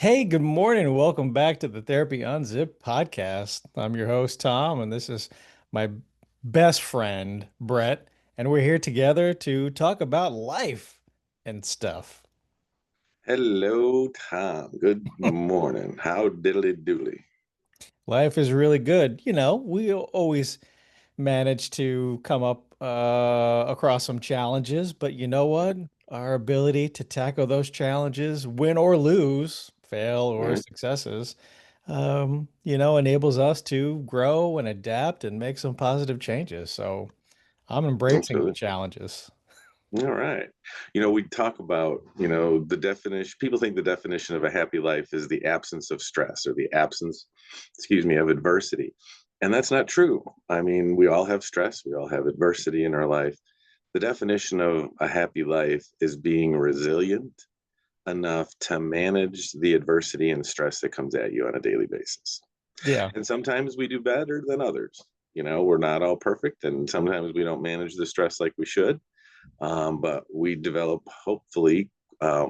Hey, good morning. Welcome back to the Therapy Unzipped podcast. I'm your host, Tom, and this is my best friend, Brett, and we're here together to talk about life and stuff. Hello, Tom. Good morning. How diddly doodly? Life is really good. We always manage to come up across some challenges, but you know what? Our ability to tackle those challenges, win or lose, fail or Right? successes, enables us to grow and adapt and make some positive changes. So I'm embracing the Absolutely. challenges. All right. We talk about, the definition. People think the definition of a happy life is the absence of stress or the absence, excuse me, of adversity. And that's not true. I mean, we all have stress, we all have adversity in our life. The definition of a happy life is being resilient enough to manage the adversity and stress that comes at you on a daily basis. Yeah. And sometimes we do better than others. We're not all perfect, and sometimes we don't manage the stress like we should. But we develop, hopefully,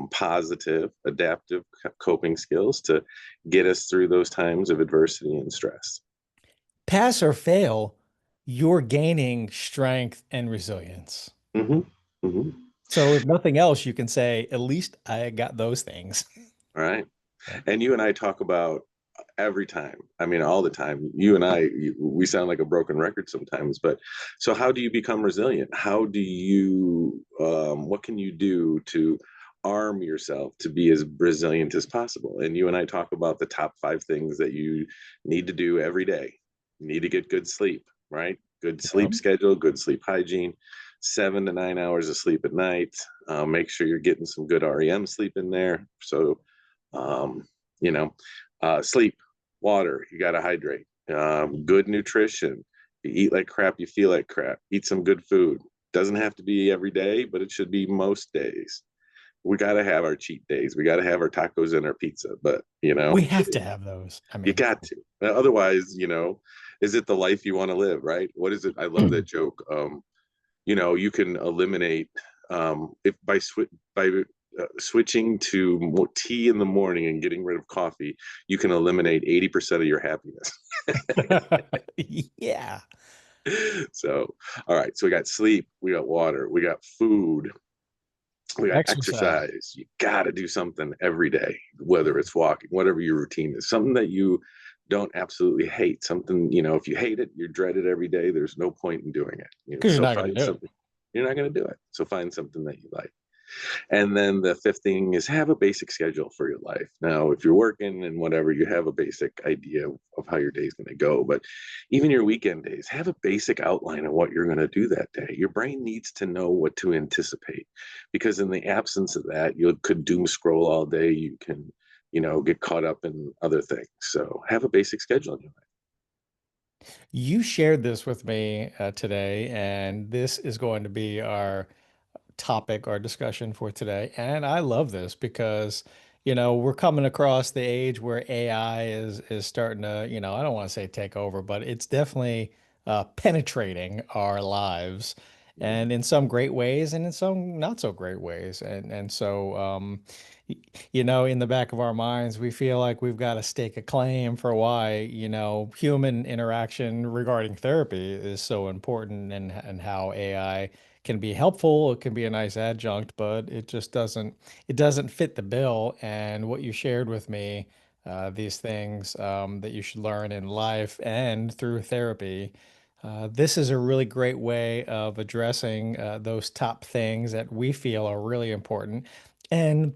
positive, adaptive coping skills to get us through those times of adversity and stress. Pass or fail, you're gaining strength and resilience. Mm-hmm. Mm-hmm. So if nothing else, you can say, at least I got those things. All right. Yeah. And you and I talk about every time. I mean, all the time. You and I, we sound like a broken record sometimes. But so, how do you become resilient? How do you? What can you do to arm yourself to be as resilient as possible? And you and I talk about the top 5 things that you need to do every day. You need to get good sleep, right? Good Yeah. sleep schedule, good sleep hygiene. 7 to 9 hours of sleep at night. Make sure you're getting some good REM sleep in there. So um, you know, sleep, water, you got to hydrate, good nutrition. You eat like crap, you feel like crap. Eat some good food. Doesn't have to be every day, but it should be most days. We got to have our cheat days. We got to have our tacos and our pizza, but We have to have those. I you mean, got to. Otherwise, is it the life you want to live, right? What is it? I love that joke. You can eliminate if by switching to tea in the morning and getting rid of coffee, you can eliminate 80% of your happiness. yeah. So, all right. So we got sleep, we got water, we got food, we got Exercise. exercise. You got to do something every day, whether it's walking, whatever your routine is, something that you don't absolutely hate. Something, if you hate it, you dread it every day. There's no point in doing it. Because you're So not going to find do it. something. You're not going to do it. So find something that you like. And then the fifth thing is have a basic schedule for your life. Now, if you're working and whatever, you have a basic idea of how your day's going to go. But even your weekend days, have a basic outline of what you're going to do that day. Your brain needs to know what to anticipate because in the absence of that, you could doom scroll all day. You can, get caught up in other things. So have a basic schedule in your life. You shared this with me today, and this is going to be our topic, our discussion for today. And I love this because, we're coming across the age where AI is starting to, I don't want to say take over, but it's definitely penetrating our lives, and in some great ways, and in some not so great ways. In the back of our minds, we feel like we've got to stake a claim for why, human interaction regarding therapy is so important, and how AI can be helpful. It can be a nice adjunct, but it doesn't fit the bill. And what you shared with me, these things that you should learn in life and through therapy. This is a really great way of addressing those top things that we feel are really important. And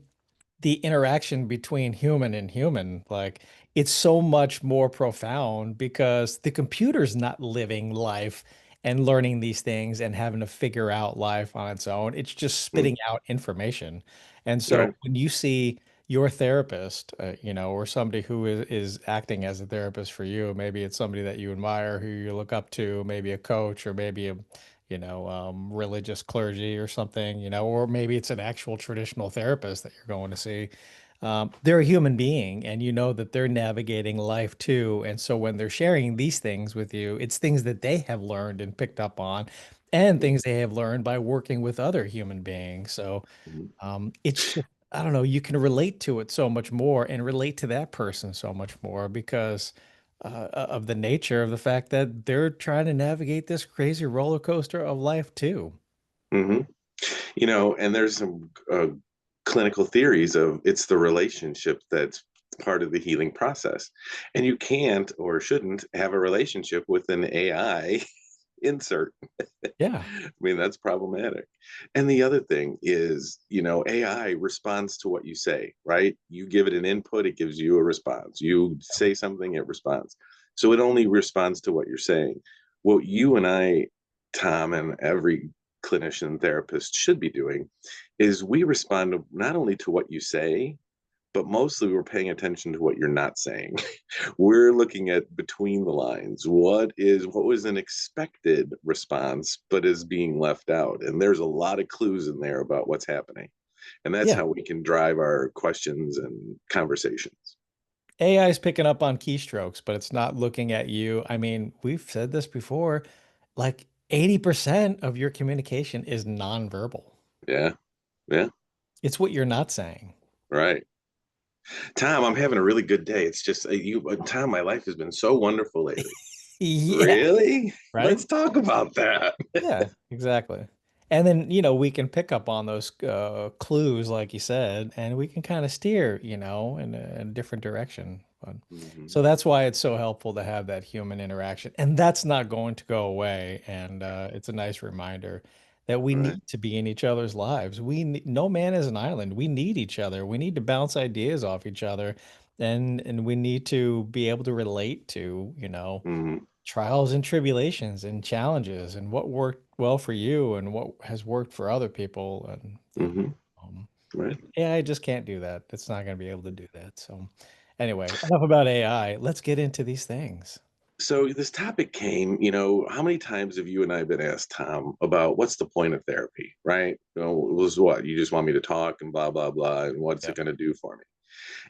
the interaction between human and human, like, it's so much more profound because the computer's not living life and learning these things and having to figure out life on its own. It's just Mm-hmm. spitting out information. And so Right. when you see your therapist, or somebody who is acting as a therapist for you, maybe it's somebody that you admire, who you look up to, maybe a coach, or maybe a religious clergy or something, or maybe it's an actual traditional therapist that you're going to see. They're a human being, and you know that they're navigating life too. And so when they're sharing these things with you, it's things that they have learned and picked up on, and things they have learned by working with other human beings. So Mm-hmm. it's just I don't know, you can relate to it so much more and relate to that person so much more because of the nature of the fact that they're trying to navigate this crazy roller coaster of life too. Hmm. And there's some clinical theories of it's the relationship that's part of the healing process. And you can't or shouldn't have a relationship with an AI insert. Yeah. I mean, that's problematic. And the other thing is, AI responds to what you say, right? You give it an input, it gives you a response. You say something, it responds. So it only responds to what you're saying. What you and I, Tom, and every clinician therapist should be doing is we respond not only to what you say, but mostly we're paying attention to what you're not saying. We're looking at between the lines. What was an expected response, but is being left out? And there's a lot of clues in there about what's happening. And that's Yeah. how we can drive our questions and conversations. AI is picking up on keystrokes, but it's not looking at you. I mean, we've said this before, like 80% of your communication is nonverbal. Yeah. Yeah. It's what you're not saying. Right. Tom, I'm having a really good day. It's just Tom, my life has been so wonderful lately. Yeah. Really? Right? Let's talk about that. Yeah, exactly. And then, we can pick up on those clues, like you said, and we can kind of steer, in a different direction. Hmm. So that's why it's so helpful to have that human interaction. And that's not going to go away. And it's a nice reminder that we Right. need to be in each other's lives. No man is an island. We need each other. We need to bounce ideas off each other. And we need to be able to relate to, Hmm. trials and tribulations and challenges and what worked well for you and what has worked for other people. And Hmm. um, Right. AI just can't do that. It's not going to be able to do that. So, anyway, enough about AI. Let's get into these things. So this topic came, how many times have you and I been asked, Tom, about what's the point of therapy, right? It was what? You just want me to talk and blah, blah, blah, and what's Yeah. it going to do for me?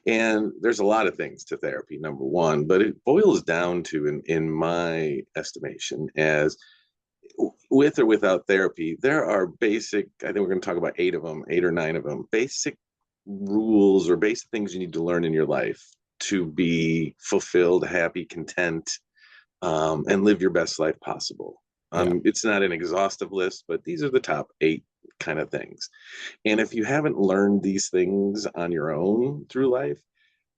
And there's a lot of things to therapy, number one, but it boils down to, in my estimation, as with or without therapy, there are basic, I think we're going to talk about eight of them, eight or nine of them, basic rules or basic things you need to learn in your life to be fulfilled, happy, content, and live your best life possible. Yeah. It's not an exhaustive list, but these are the top eight kind of things. And if you haven't learned these things on your own through life,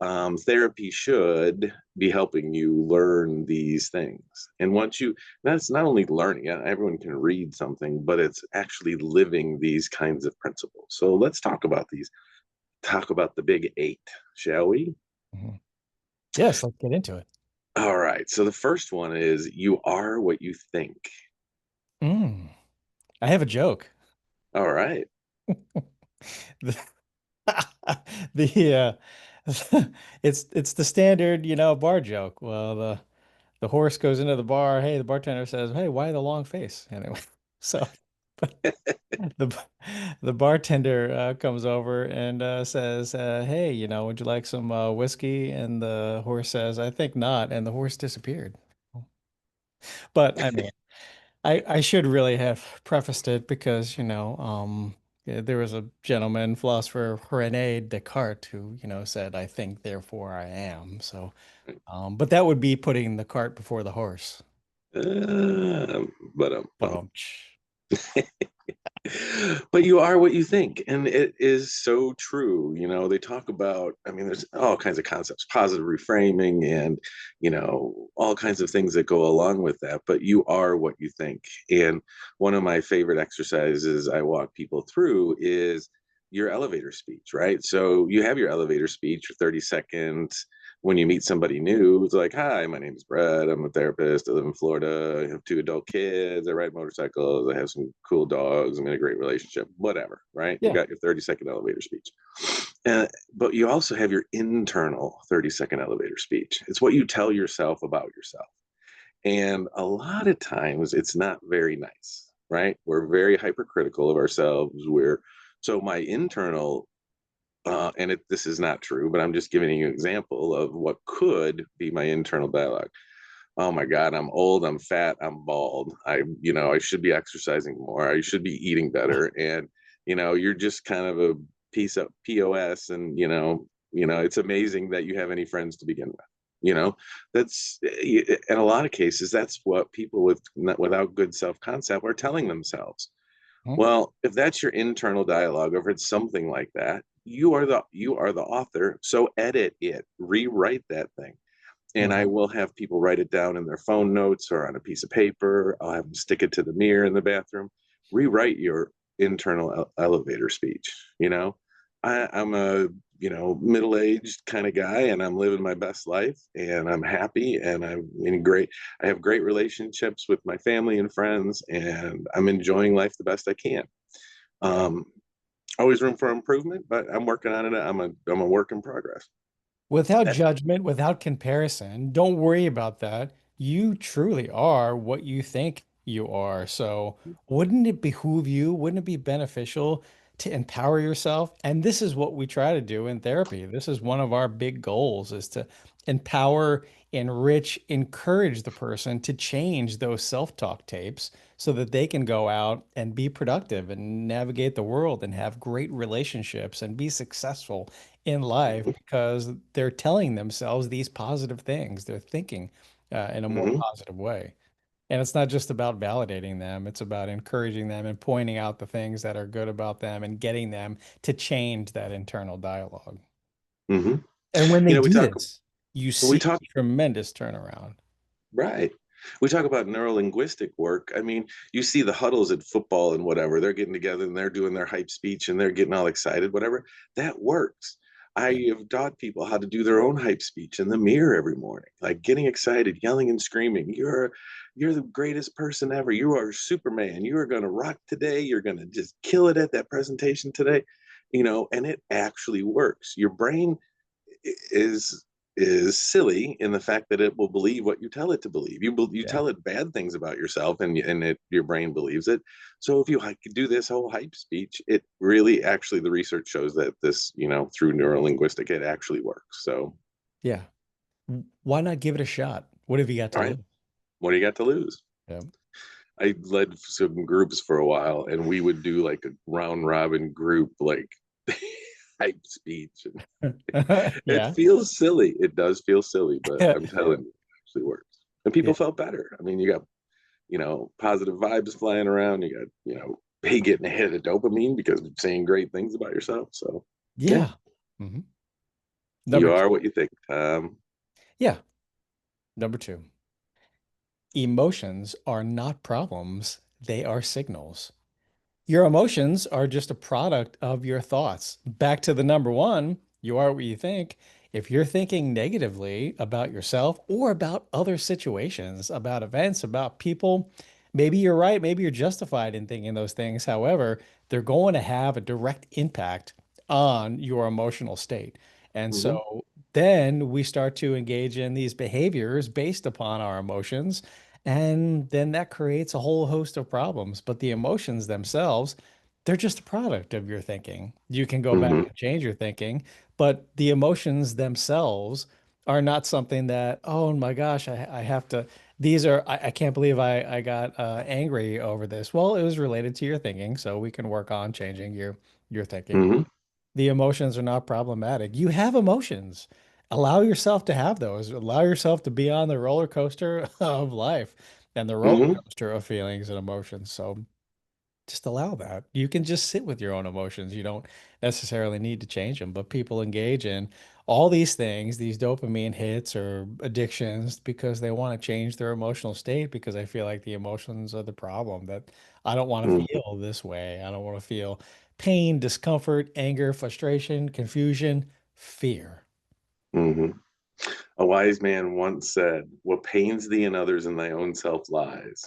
therapy should be helping you learn these things. And once that's not only learning it, everyone can read something, but it's actually living these kinds of principles. So let's talk about these, talk about the big eight, shall we? Mhm. Yes, let's get into it. All right. So the first one is you are what you think. Mm. I have a joke. All right. The, the it's the standard, bar joke. Well, the horse goes into the bar. Hey, the bartender says, "Hey, why the long face?" Anyway, so the the bartender comes over and says, "Hey, would you like some whiskey?" And the horse says, "I think not." And the horse disappeared. But I mean, I should really have prefaced it because, yeah, there was a gentleman, philosopher René Descartes, who, said, "I think, therefore I am." So, but that would be putting the cart before the horse. But But but you are what you think, and it is so true. They talk about, I mean, there's all kinds of concepts, positive reframing, and all kinds of things that go along with that. But you are what you think. And one of my favorite exercises I walk people through is your elevator speech, right? So you have your elevator speech for 30 seconds when you meet somebody new. It's like, hi, my name is Brett. I'm a therapist. I live in Florida. I have two adult kids. I ride motorcycles. I have some cool dogs. I'm in a great relationship. Whatever, right? You yeah, got your 30-second elevator speech. But you also have your internal 30-second elevator speech. It's what you tell yourself about yourself. And a lot of times it's not very nice, right? We're very hypercritical of ourselves. So my internal this is not true, but I'm just giving you an example of what could be my internal dialogue. Oh my God, I'm old, I'm fat, I'm bald. I should be exercising more. I should be eating better. And, you're just kind of a piece of POS, and it's amazing that you have any friends to begin with. That's in a lot of cases that's what people without good self-concept are telling themselves. Mhm. Well, if that's your internal dialogue, or if it's something like that, you are the author. So edit it, rewrite that thing. And I Mhm. will have people write it down in their phone notes or on a piece of paper. I'll have them stick it to the mirror in the bathroom. Rewrite your internal elevator speech. I'm a middle-aged kind of guy, and I'm living my best life, and I'm happy, and I have great relationships with my family and friends, and I'm enjoying life the best I can. Yeah. um Always room for improvement, but I'm working on it. I'm a work in progress. Without judgment, without comparison, don't worry about that. You truly are what you think you are. So, wouldn't it behoove you? Wouldn't it be beneficial to empower yourself? And this is what we try to do in therapy. This is one of our big goals is to empower, enrich, encourage the person to change those self-talk tapes so that they can go out and be productive and navigate the world and have great relationships and be successful in life Mhm, because they're telling themselves these positive things. They're thinking in a more mhm, positive way. And it's not just about validating them, it's about encouraging them and pointing out the things that are good about them and getting them to change that internal dialogue. mhm. And when they You know, we do talk this, you we see talk tremendous turnaround. right. We talk about neurolinguistic work. I mean, you see the huddles at football and whatever. They're getting together and they're doing their hype speech and they're getting all excited, whatever. That works. I Yeah. have taught people how to do their own hype speech in the mirror every morning, like getting excited, yelling and screaming. You're the greatest person ever. You are Superman. You are going to rock today. You're going to just kill it at that presentation today. And it actually works. Your brain is is silly in the fact that it will believe what you tell it to believe. You Yeah. tell it bad things about yourself, and your brain believes it. So if you do this whole hype speech, it really actually the research shows that this through neurolinguistic it actually works. So Yeah. Why not give it a shot? What have you got to all right, lose? what do you got to lose? Yeah. I led some groups for a while, and we would do like a round robin group like hype speech. It Yeah. feels silly. It does feel silly, but I'm telling you, it actually works. And Yeah. people felt better. I mean, you got, positive vibes flying around. You got, hey, getting a hit of dopamine because of saying great things about yourself. So, yeah, Yeah. Mhm. Number you two. are what you think. Yeah. Number two. Emotions are not problems, they are signals. Your emotions are just a product of your thoughts. Back to the number one, you are what you think. If you're thinking negatively about yourself or about other situations, about events, about people, maybe you're right, maybe you're justified in thinking those things. However, they're going to have a direct impact on your emotional state. And Mhm, so then we start to engage in these behaviors based upon our emotions. And then that creates a whole host of problems. But the emotions themselves, they're just a product of your thinking. You can go back mhm, and change your thinking, but the emotions themselves are not something that, oh my gosh, I have to, these are, I can't believe I got angry over this. Well, it was related to your thinking, so we can work on changing your thinking. mhm, The emotions are not problematic. You have emotions. Allow yourself to have those. Allow yourself to be on the roller coaster of life and the roller mhm, coaster of feelings and emotions. So just allow that. You can just sit with your own emotions. You don't necessarily need to change them, but people engage in all these things, these dopamine hits or addictions because they want to change their emotional state because I feel like the emotions are the problem that I don't want to mhm, feel this way. I don't want to feel pain, discomfort, anger, frustration, confusion, fear. mhm. A wise man once said, "What pains thee in others in thy own self lies."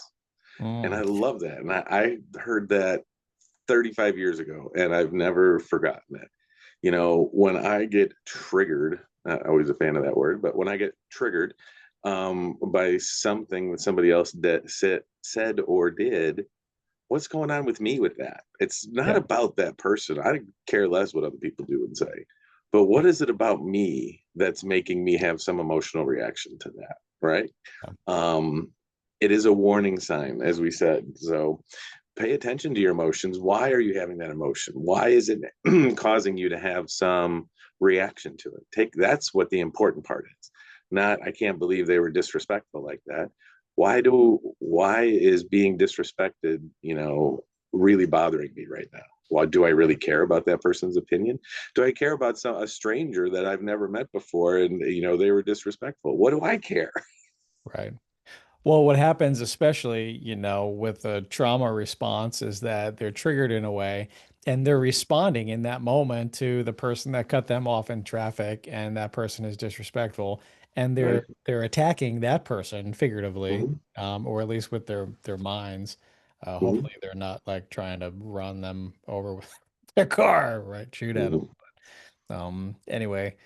And I Mm, love that. And I heard that 35 years ago, and I've never forgotten it. When I get triggered, always a fan of that word, but when I get triggered by something that somebody else said or did, what's going on with me with that? It's not yeah. about that person. I care less what other people do and say. But Yeah. what is it about me that's making me have some emotional reaction to that? Right. Yeah. Um, it is a warning sign, as we said. So pay attention to your emotions. Why are you having that emotion? Why is it causing you to have some reaction to it? That's what the important part is. Not, I can't believe they were disrespectful like that. Why is being disrespected, really bothering me right now? Why do I really care about that person's opinion? Do I care about a stranger that I've never met before and they were disrespectful? What do I care? Right. Well, what happens, especially, with a trauma response, is that they're triggered in a way and they're responding in that moment to the person that cut them off in traffic, and that person is disrespectful, and Right. they're attacking that person figuratively, Mhm. or at least with their minds. Mhm. Hopefully, they're not like trying to run them over with their car, right? Shoot at them. Mhm. Anyway,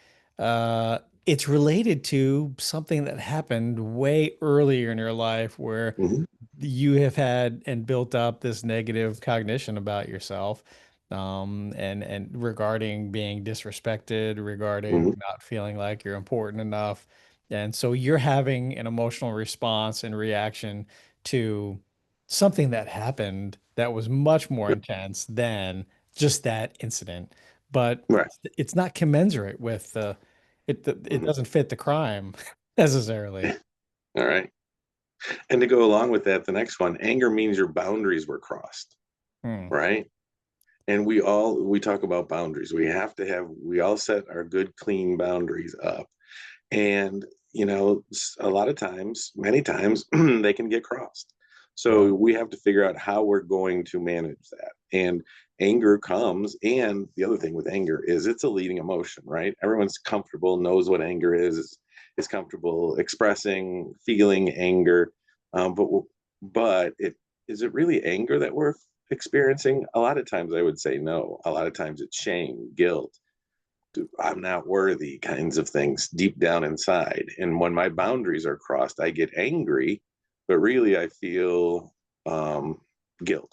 it's related to something that happened way earlier in your life where Mhm. you have had and built up this negative cognition about yourself, and regarding being disrespected, regarding Mhm. not feeling like you're important enough. And so you're having an emotional response and reaction to something that happened that was much more intense than just that incident. But Right. it's not commensurate with it Mhm. doesn't fit the crime necessarily. All right. And to go along with that, the next one, anger means your boundaries were crossed, Hmm. right? And we talk about boundaries. We all set our good, clean boundaries up. And, a lot of times, many times, they can get crossed. Yeah. So we have to figure out how we're going to manage that. And anger comes. And the other thing with anger is it's a leading emotion, right? Everyone's comfortable, knows what anger is comfortable expressing, feeling anger. But is it really anger that we're experiencing? A lot of times I would say no. A lot of times it's shame, guilt, I'm not worthy kinds of things deep down inside. And when my boundaries are crossed, I get angry, but really I feel guilt.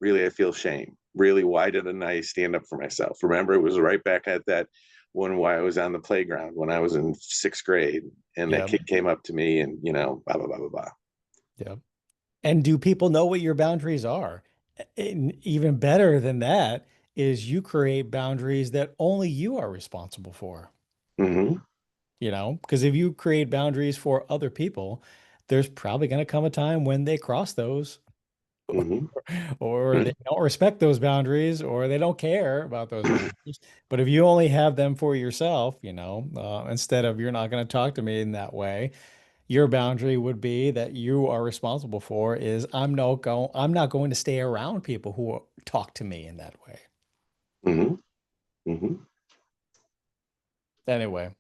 Really, I feel shame. Really, why didn't I stand up for myself? Remember, it was right back at that one why I was on the playground when I was in sixth grade, and that Yeah. kid came up to me and, blah, blah, blah, blah, blah. Yeah. And do people know what your boundaries are? And even better than that is you create boundaries that only you are responsible for, Mm-hmm. because if you create boundaries for other people, there's probably going to come a time when they cross those, Mm-hmm. or Mm-hmm. they don't respect those boundaries, or they don't care about those boundaries. But if you only have them for yourself, instead of you're not going to talk to me in that way, your boundary would be that you are responsible for is I'm not going to stay around people who talk to me in that way. Mm-hmm. Mm-hmm. Anyway,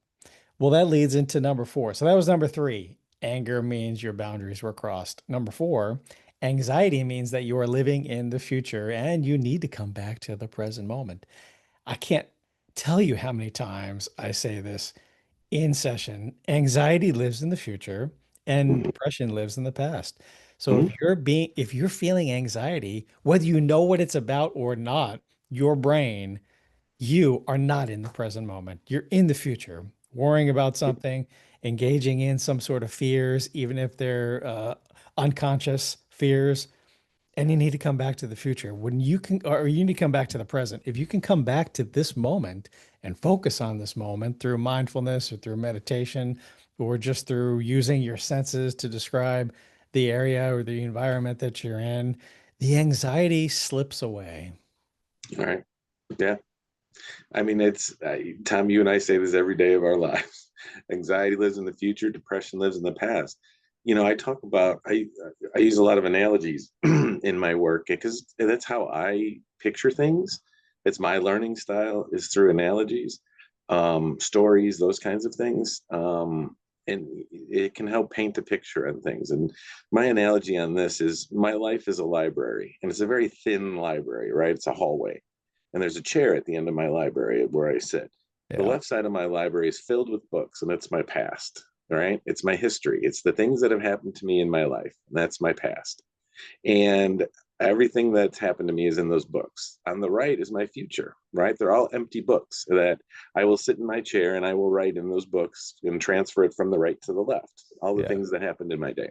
well, that leads into number four. So that was number three. Anger means your boundaries were crossed. Number four, anxiety means that you are living in the future and you need to come back to the present moment. I can't tell you how many times I say this in session. Anxiety lives in the future and Mm-hmm. depression lives in the past. So Mm-hmm. if you're feeling anxiety, whether you know what it's about or not, your brain, you are not in the present moment. You're in the future, worrying about something, engaging in some sort of fears, even if they're unconscious fears, and you need to come back to the future. When you can, or you need to come back to the present. If you can come back to this moment and focus on this moment through mindfulness or through meditation or just through using your senses to describe the area or the environment that you're in, the anxiety slips away. All right. Yeah. I mean, Tom, you and I say this every day of our lives. Anxiety lives in the future, depression lives in the past. I use a lot of analogies in my work because that's how I picture things. It's my learning style is through analogies, stories, those kinds of things. And it can help paint a picture on things. And my analogy on this is my life is a library, and it's a very thin library, right? It's a hallway, and there's a chair at the end of my library where I sit. The Yeah. left side of my library is filled with books, and it's my past. Right? It's my history. It's the things that have happened to me in my life. And that's my past. And everything that's happened to me is in those books. On the right is my future, right? They're all empty books that I will sit in my chair and I will write in those books and transfer it from the right to the left, all the Yeah. things that happened in my day.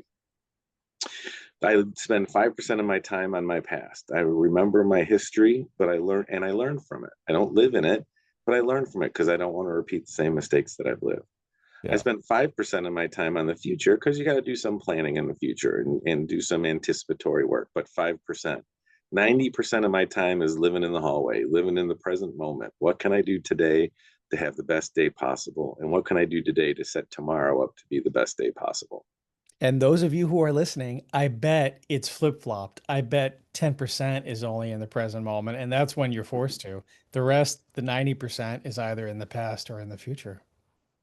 I spend 5% of my time on my past. I remember my history, but I learn from it. I don't live in it, but I learn from it because I don't want to repeat the same mistakes that I've lived. I Yeah. spend 5% of my time on the future because you got to do some planning in the future and do some anticipatory work, but 5%. 90% of my time is living in the hallway, living in the present moment. What can I do today to have the best day possible? And what can I do today to set tomorrow up to be the best day possible? And those of you who are listening, I bet it's flip-flopped. I bet 10% is only in the present moment, and that's when you're forced to. The rest, the 90%, is either in the past or in the future.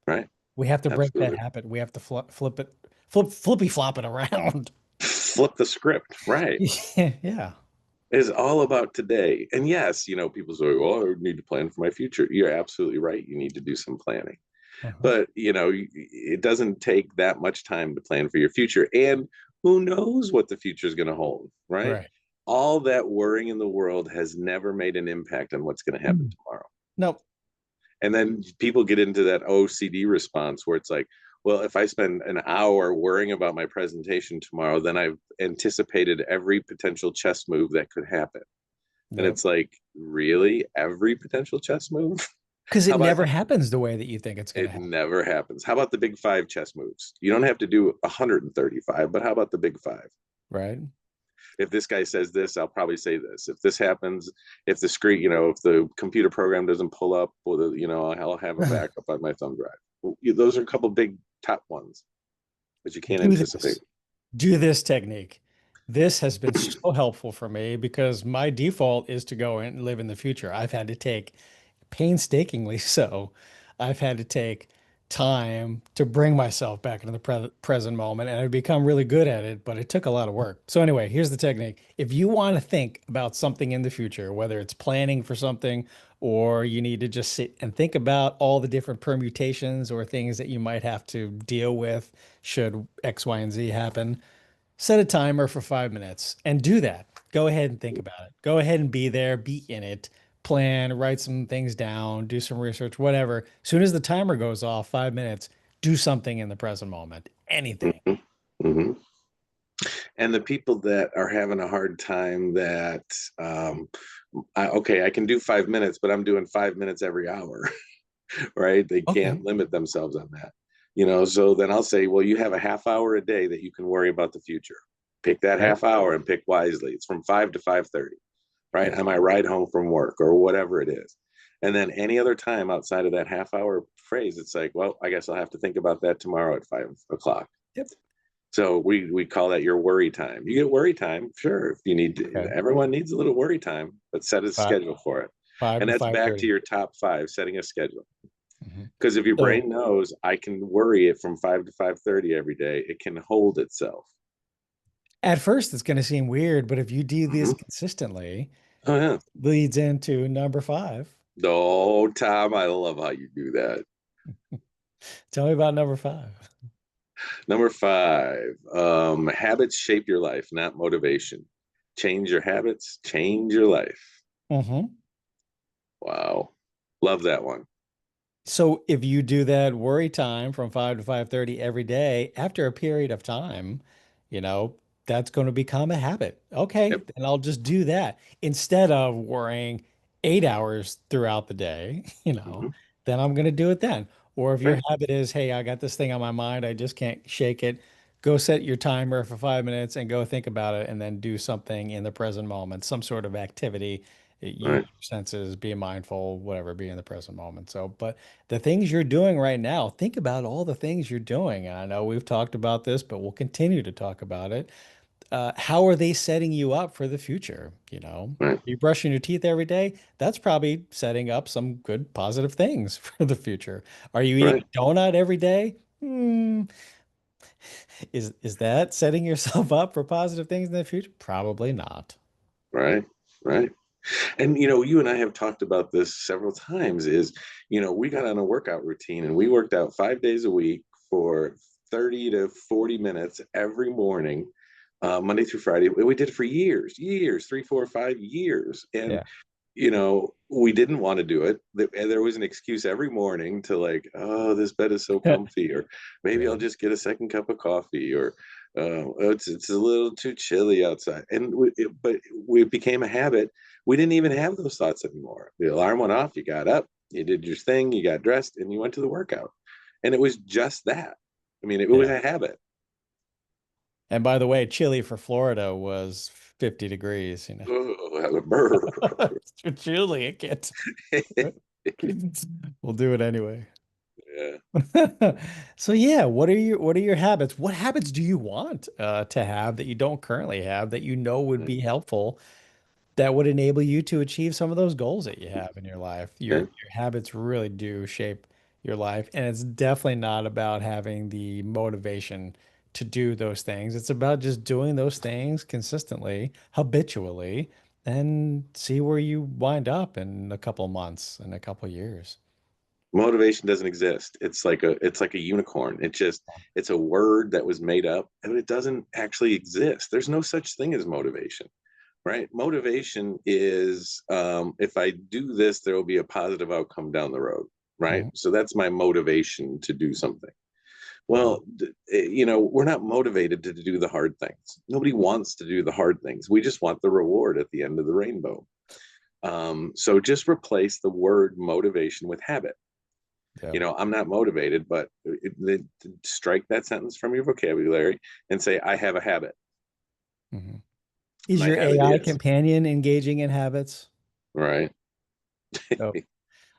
Right? We have to break that Absolutely. habit. We have to flippy flop it around. Flip the script. Right. Yeah. Is all about today. And yes, people say, "Oh, I need to plan for my future." You're absolutely right. You need to do some planning. Uh-huh. But, it doesn't take that much time to plan for your future. And who knows what the future is going to hold, right? Right. All that worrying in the world has never made an impact on what's going to happen Mm. tomorrow. Nope. And then people get into that OCD response where it's like, well, if I spend an hour worrying about my presentation tomorrow, then I've anticipated every potential chess move that could happen. And Yep. it's like, really? Every potential chess move? Because How it about never happens the way that you think it's going to it happen. never happens? How about the big five chess moves? You don't have to do 135, but how about the big five? Right. If this guy says this, I'll probably say this. If this happens, if the screen, if the computer program doesn't pull up, or I'll have a backup on my thumb drive. Those are a couple big top ones that you can't Do anticipate. this. Do this technique. This has been so helpful for me because my default is to go and live in the future. I've had to take painstakingly so. I've had to take time to bring myself back into the present moment, and I've become really good at it, but it took a lot of work. So anyway, here's the technique. If you want to think about something in the future, whether it's planning for something or you need to just sit and think about all the different permutations or things that you might have to deal with should X, Y, and Z happen, set a timer for 5 minutes and do that. Go ahead and think about it. Go ahead and be there, be in it, plan, write some things down, do some research, whatever. As soon as the timer goes off, 5 minutes, do something in the present moment. Anything. Mm-hmm. Mm-hmm. And the people that are having a hard time that, okay, I can do 5 minutes, but I'm doing 5 minutes every hour, right? They Okay. can't limit themselves on that. So then I'll say, well, you have a half hour a day that you can worry about the future. Pick that Right. half hour and pick wisely. It's from 5 to 5:30, right? Yep. On my ride home from work or whatever it is. And then any other time outside of that half hour phrase, it's like, well, I guess I'll have to think about that tomorrow at 5 o'clock. Yep. So we call that your worry time. You get worry time, sure. If you need to, Okay. everyone needs a little worry time, but set a Five, schedule for it. five And to that's five back to thirty. your top five, setting a schedule. Mhm. Because if your So brain knows I can worry it from 5 to 5:30 every day, it can hold itself. at first, it's going to seem weird, but if you do this Mhm. consistently, Oh yeah. leads into number five. No, Tom, I love how you do that. Tell me about number five. Number five, habits shape your life, not motivation. Change your habits, change your life. Hmm. Wow. Love that one. So if you do that worry time from 5 to 5:30 every day, after a period of time, you know, that's going to become a habit. Okay, Yep. then I'll just do that instead of worrying 8 hours throughout the day, Hmm. then I'm going to do it then. Or if your Right. habit is, hey, I got this thing on my mind, I just can't shake it, go set your timer for 5 minutes and go think about it and then do something in the present moment, some sort of activity. Use Right. your senses, be mindful, whatever, be in the present moment. So, but the things you're doing right now, think about all the things you're doing. And I know we've talked about this, but we'll continue to talk about it. How are they setting you up for the future? Right. You brushing your teeth every day? That's probably setting up some good positive things for the future. Are you eating Right. a donut every day? Is that setting yourself up for positive things in the future? Probably not. Right. Right. And you and I have talked about this several times is, we got on a workout routine and we worked out 5 days a week for 30 to 40 minutes every morning, Monday through Friday. We did it for years, 3, 4, 5 years. And, Yeah. we didn't want to do it. And there was an excuse every morning to like, oh, this bed is so comfy, or maybe I'll Right. just get a second cup of coffee, or It's a little too chilly outside, and but we became a habit. We didn't even have those thoughts anymore. The alarm went off. You got up, you did your thing, you got dressed, and you went to the workout, and it was just that. I mean, it was Yeah. a habit. And by the way, chilly for Florida was 50 degrees, you know. Oh, brr. It's too chilly. It can't. We'll do it anyway. Yeah. So yeah, what are your habits? What habits do you want to have that you don't currently have that you know would be helpful that would enable you to achieve some of those goals that you have in your life? Your Okay. your habits really do shape your life, and it's definitely not about having the motivation to do those things. It's about just doing those things consistently, habitually, and see where you wind up in a couple months, in a couple years. Motivation doesn't exist. It's like a unicorn. It's a word that was made up, and it doesn't actually exist. There's no such thing as motivation, right? Motivation is, if I do this, there will be a positive outcome down the road, right? Mhm. So that's my motivation to do something. Well, we're not motivated to do the hard things. Nobody wants to do the hard things. We just want the reward at the end of the rainbow. So just replace the word motivation with habit. Yeah. I'm not motivated, but strike that sentence from your vocabulary and say, I have a habit. Mhm. Is My your habit AI is, companion engaging in habits? right? No.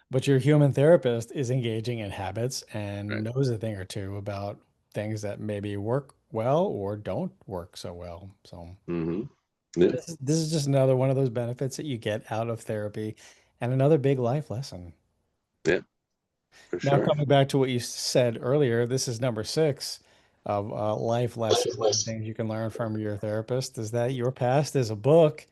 But your human therapist is engaging in habits and Right. knows a thing or two about things that maybe work well or don't work so well. So Hmm. Yeah, this is just another one of those benefits that you get out of therapy and another big life lesson. yeah, for Now, sure. coming back to what you said earlier, this is number six of life lessons and things you can learn from your therapist is that your past is a book.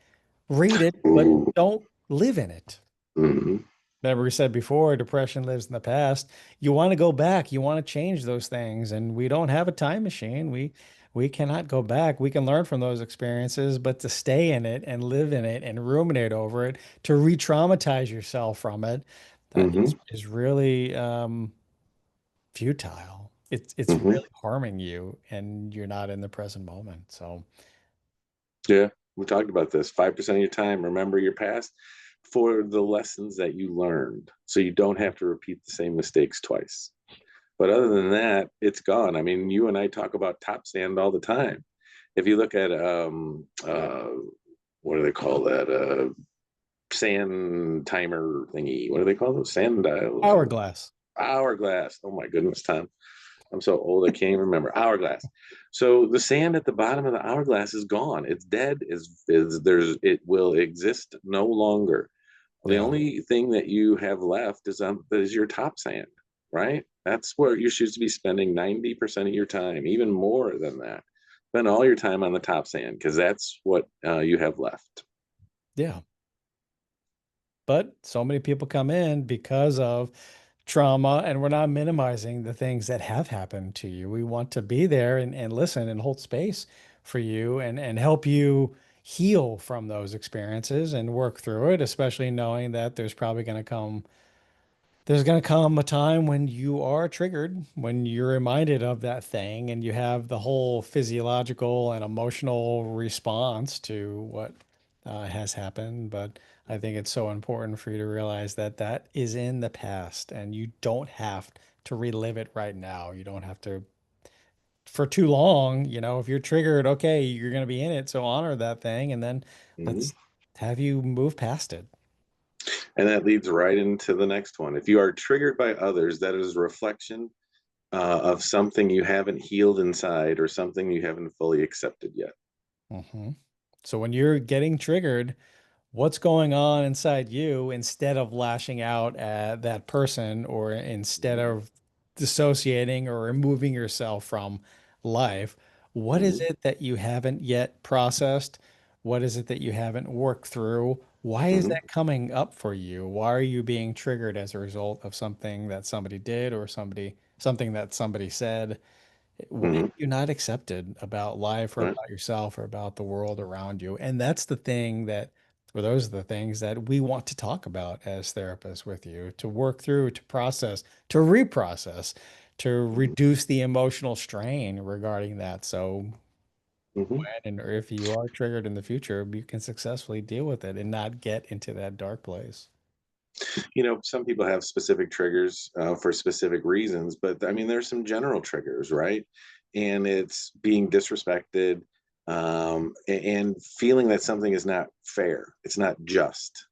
Read it, but Ooh. don't live in it. Hmm. Remember, we said before, depression lives in the past. You want to go back, you want to change those things, and we don't have a time machine. We cannot go back. We can learn from those experiences, but to stay in it and live in it and ruminate over it, to re-traumatize yourself from it, Hmm. is really futile. It's Hmm. really harming you, and you're not in the present moment. So, Yeah, we talked about this. 5% of your time, remember your past for the lessons that you learned, so you don't have to repeat the same mistakes twice. But other than that, it's gone. I mean, you and I talk about top sand all the time. If you look at what do they call that? Sand timer thingy. What do they call those? Sand dials or hourglass. hourglass. Oh my goodness, Tom. I'm so old I can't even remember. Hourglass. So the sand at the bottom of the hourglass is gone. It's dead. Is there's it will exist no longer. The Yeah. only thing that you have left is your top sand, right? That's where you should be spending 90% of your time, even more than that. Spend all your time on the top sand because that's what you have left. Yeah. But so many people come in because of trauma, and we're not minimizing the things that have happened to you. We want to be there and listen and hold space for you and help you heal from those experiences and work through it, especially knowing that there's going to come a time when you are triggered, when you're reminded of that thing, and you have the whole physiological and emotional response to what has happened. But I think it's so important for you to realize that that is in the past, and you don't have to relive it right now. You don't have to for too long. If you're triggered, okay, you're going to be in it. So honor that thing, and then Mhm. let's have you move past it. And that leads right into the next one. If you are triggered by others, that is a reflection of something you haven't healed inside or something you haven't fully accepted yet. hmm So when you're getting triggered, what's going on inside you instead of lashing out at that person or instead Mhm. of dissociating or removing yourself from life? What is Mhm. it that you haven't yet processed? What is it that you haven't worked through? Why is Mhm. that coming up for you? Why are you being triggered as a result of something that somebody did or something that somebody said? What have Mhm. you not accepted about life or Right. about yourself or about the world around you? And that's the thing that, or those are the things that we want to talk about as therapists with you, to work through, to process, to reprocess, to Mhm. reduce the emotional strain regarding that. So Mhm. And or if you are triggered in the future, you can successfully deal with it and not get into that dark place. Some people have specific triggers for specific reasons, but I mean, there's some general triggers, right? And it's being disrespected, and feeling that something is not fair, it's not just,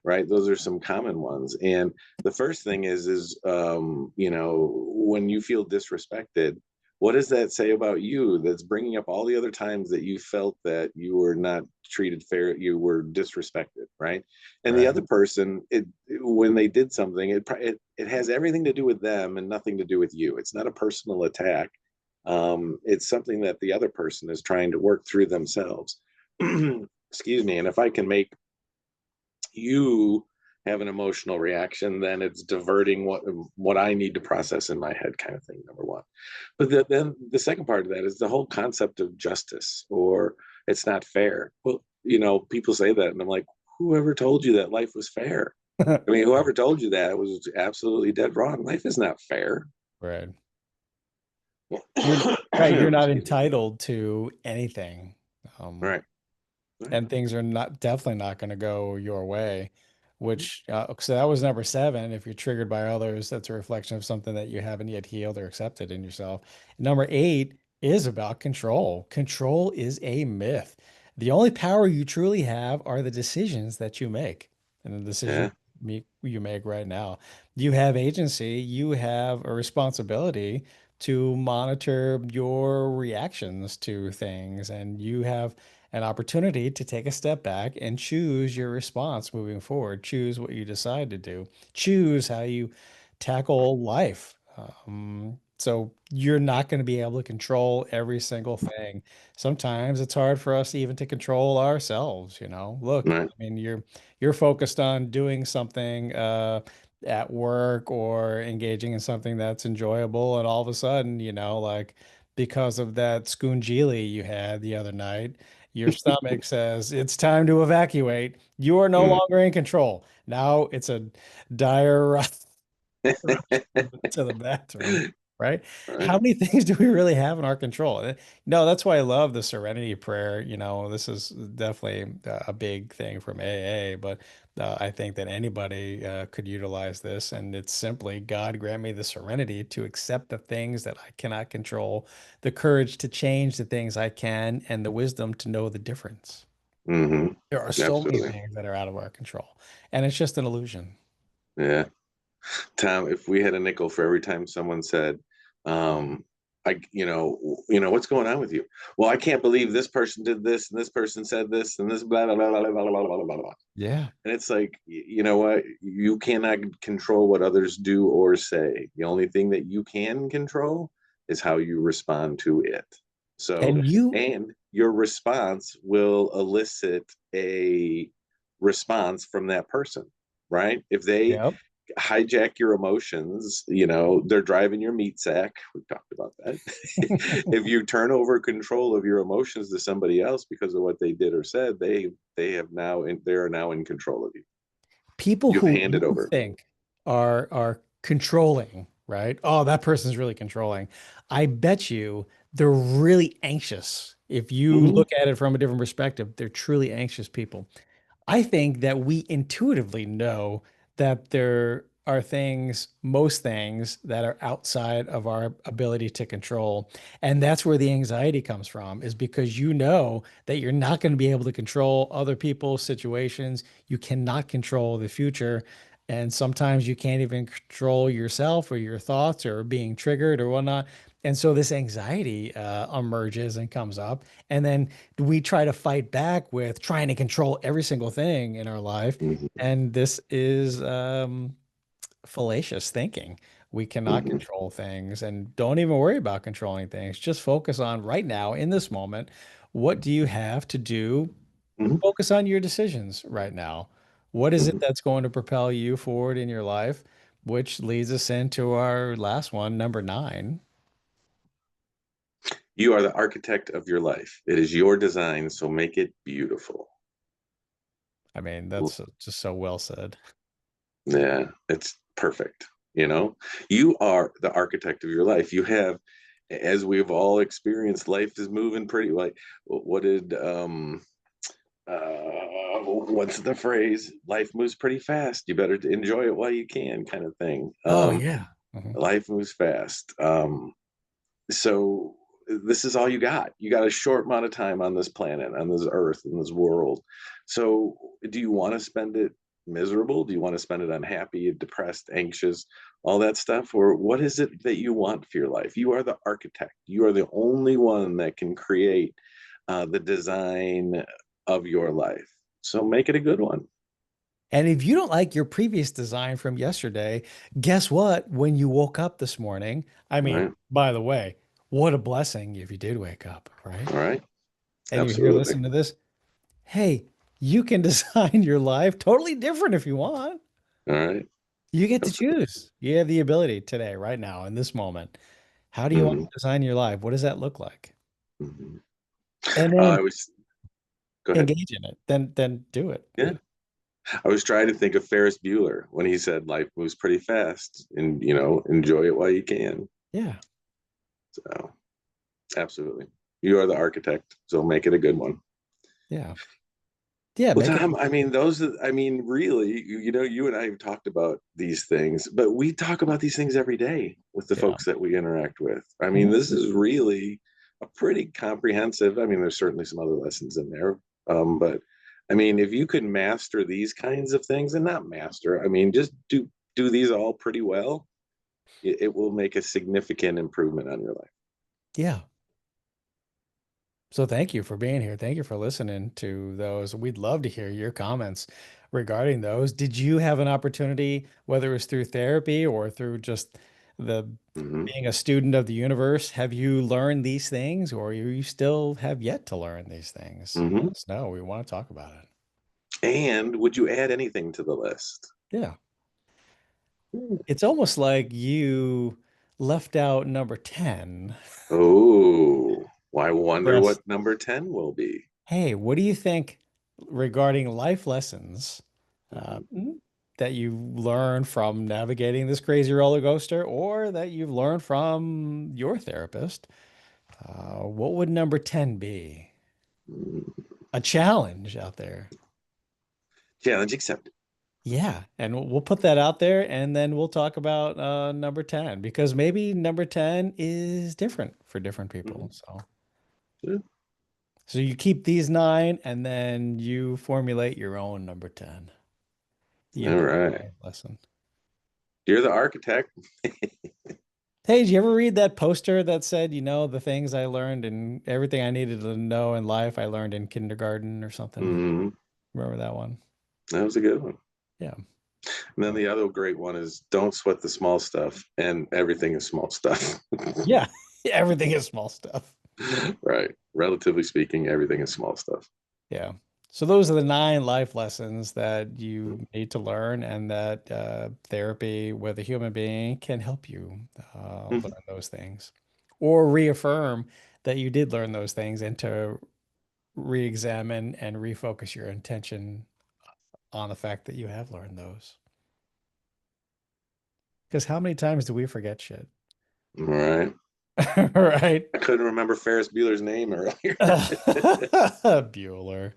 right? Those are some common ones. And the first thing is when you feel disrespected, what does that say about you? That's bringing up all the other times that you felt that you were not treated fair, you were disrespected, right? And the Right. other person, when they did something, it has everything to do with them and nothing to do with you. It's not a personal attack. It's something that the other person is trying to work through themselves. Excuse me. And if I can make you have an emotional reaction, then it's diverting what I need to process in my head, kind of thing. Number one, but then the second part of that is the whole concept of justice, or it's not fair. Well, people say that, and I'm like, whoever told you that life was fair? I mean, whoever told you that was absolutely dead wrong. Life is not fair. Right. You're right. You're not Excuse me. entitled to anything. Um, Right. Right. and things are not definitely not going to go your way, which so that was number seven. If you're triggered by others, that's a reflection of something that you haven't yet healed or accepted in yourself. Number eight is about control. Control is a myth. The only power you truly have are the decisions that you make and the decisions Yeah. you make right now. You have agency, you have a responsibility to monitor your reactions to things, and you have an opportunity to take a step back and choose your response moving forward. Choose what you decide to do. Choose how you tackle life. So you're not going to be able to control every single thing. Sometimes it's hard for us even to control ourselves, you know. Look, Right. I mean, you're focused on doing something at work or engaging in something that's enjoyable, and all of a sudden, like because of that scungili you had the other night, your stomach says it's time to evacuate. You are no Mm. longer in control. Now it's a dire rush to the bathroom, right? Right. How many things do we really have in our control? No, that's why I love the Serenity Prayer. This is definitely a big thing from AA, but I think that anybody could utilize this. And it's simply, God grant me the serenity to accept the things that I cannot control, the courage to change the things I can, and the wisdom to know the difference. Hmm. There are so many Absolutely. things that are out of our control, and it's just an illusion. Yeah. Tom, if we had a nickel for every time someone said, what's going on with you? Well, I can't believe this person did this and this person said this and this blah blah blah blah blah blah blah blah blah. Yeah. And it's like, you know what? You cannot control what others do or say. The only thing that you can control is how you respond to it. So, And you, and your response will elicit a response from that person, right? If they yep. hijack your emotions, they're driving your meat sack. We've talked about that. If you turn over control of your emotions to somebody else because of what they did or said, they are now in control of you. People You've who handed you over. think are controlling, right? Oh, that person's really controlling. I bet you they're really anxious. If you Hmm. look at it from a different perspective, they're truly anxious people. I think that we intuitively know that there are things, most things, that are outside of our ability to control. And that's where the anxiety comes from, is because you know that you're not going to be able to control other people's situations. You cannot control the future. And sometimes you can't even control yourself or your thoughts or being triggered or whatnot. And so this anxiety emerges and comes up. And then we try to fight back with trying to control every single thing in our life. Hmm. And this is fallacious thinking. We cannot Hmm. control things, and don't even worry about controlling things. Just focus on right now, in this moment. What do you have to do? Hmm. Focus on your decisions right now. What is it Hmm. that's going to propel you forward in your life? Which leads us into our last one, number nine. You are the architect of your life. It is your design, so make it beautiful. I mean, that's just so well said. Yeah, it's perfect. You know, you are the architect of your life. You have as we've all experienced, life is moving pretty like what did what's the phrase? Life moves pretty fast. You better enjoy it while you can, kind of thing. Oh yeah. Mhm. Life moves fast. So this is all you got. You got a short amount of time on this planet, on this earth, in this world. So do you want to spend it miserable? Do you want to spend it unhappy, depressed, anxious, all that stuff? Or what is it that you want for your life? You are the architect. You are the only one that can create the design of your life. So make it a good one. And if you don't like your previous design from yesterday, guess what? When you woke up this morning, I All mean, right. by the way, what a blessing if you did wake up, right? All right. And you're here Absolutely. listening to this. Hey, you can design your life totally different if you want. All right. You get to Absolutely. choose. You have the ability today, right now, in this moment. How do you want Hmm. to design your life? What does that look like? Hmm. And I then was, go ahead. engage in it. Then do it. Yeah. I was trying to think of Ferris Bueller when he said life moves pretty fast and, enjoy it while you can. Yeah. So, absolutely. You are the architect, so make it a good one. Yeah. Yeah. Well, Make it. Tom, really, you and I have talked about these things, but we talk about these things every day with the Yeah. folks that we interact with. Mhm. This is really a pretty comprehensive, there's certainly some other lessons in there. But if you could master these kinds of things and not master, just do these all pretty well, it will make a significant improvement on your life. Yeah. So thank you for being here. Thank you for listening to those. We'd love to hear your comments regarding those. Did you have an opportunity, whether it was through therapy or through just the Hmm. being a student of the universe, have you learned these things or you still have yet to learn these things? Let Hmm. us know. We want to talk about it. And would you add anything to the list? Yeah. It's almost like you left out number 10 Oh, well, I for wonder us. what number 10 will be. Hey, what do you think regarding life lessons uh, Mhm. that you learn from navigating this crazy roller coaster or that you've learned from your therapist? What would number 10 be? Mm. A challenge out there. Challenge accepted. Yeah, and we'll put that out there and then we'll talk about number 10 because maybe number 10 is different for different people. Mhm. Yeah. So you keep these nine and then you formulate your own number 10. The All right. individual lesson. You're the architect. Hey, did you ever read that poster that said, the things I learned and everything I needed to know in life, I learned in kindergarten or something? Hmm. Remember that one? That was a good one. Yeah. And then the other great one is don't sweat the small stuff, and everything is small stuff. Yeah. Everything is small stuff. Right. Relatively speaking, everything is small stuff. Yeah. So those are the nine life lessons that you need to learn and that therapy with a human being can help you Mhm. learn those things or reaffirm that you did learn those things and to re-examine and refocus your intention on the fact that you have learned those. Because how many times do we forget shit? All right. Right? I couldn't remember Ferris Bueller's name earlier. Bueller.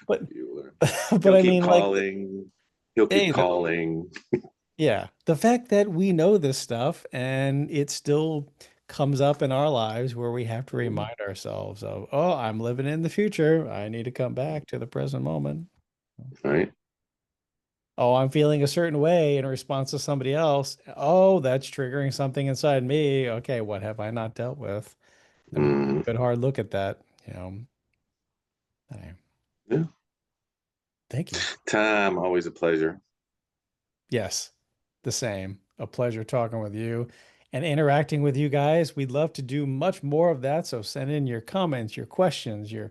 But Bueller. but He'll I keep mean like calling. He'll keep hey, calling. yeah, the fact that we know this stuff and it still comes up in our lives where we have to remind ourselves of, oh, I'm living in the future. I need to come back to the present moment. Right. Oh, I'm feeling a certain way in response to somebody else. Oh, that's triggering something inside me. Okay, what have I not dealt with? Let me take Mm. a good hard look at that. Anyway, Yeah. thank you. Tom, always a pleasure. Yes, the same. A pleasure talking with you and interacting with you guys. We'd love to do much more of that. So send in your comments, your questions, your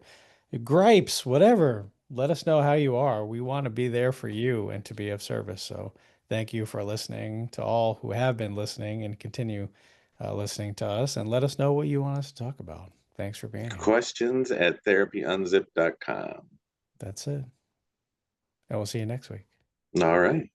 gripes, whatever. Let us know how you are. We want to be there for you and to be of service. So thank you for listening to all who have been listening and continue listening to us. And let us know what you want us to talk about. Thanks for being here. Questions at therapyunzip.com. That's it. And we'll see you next week. All right.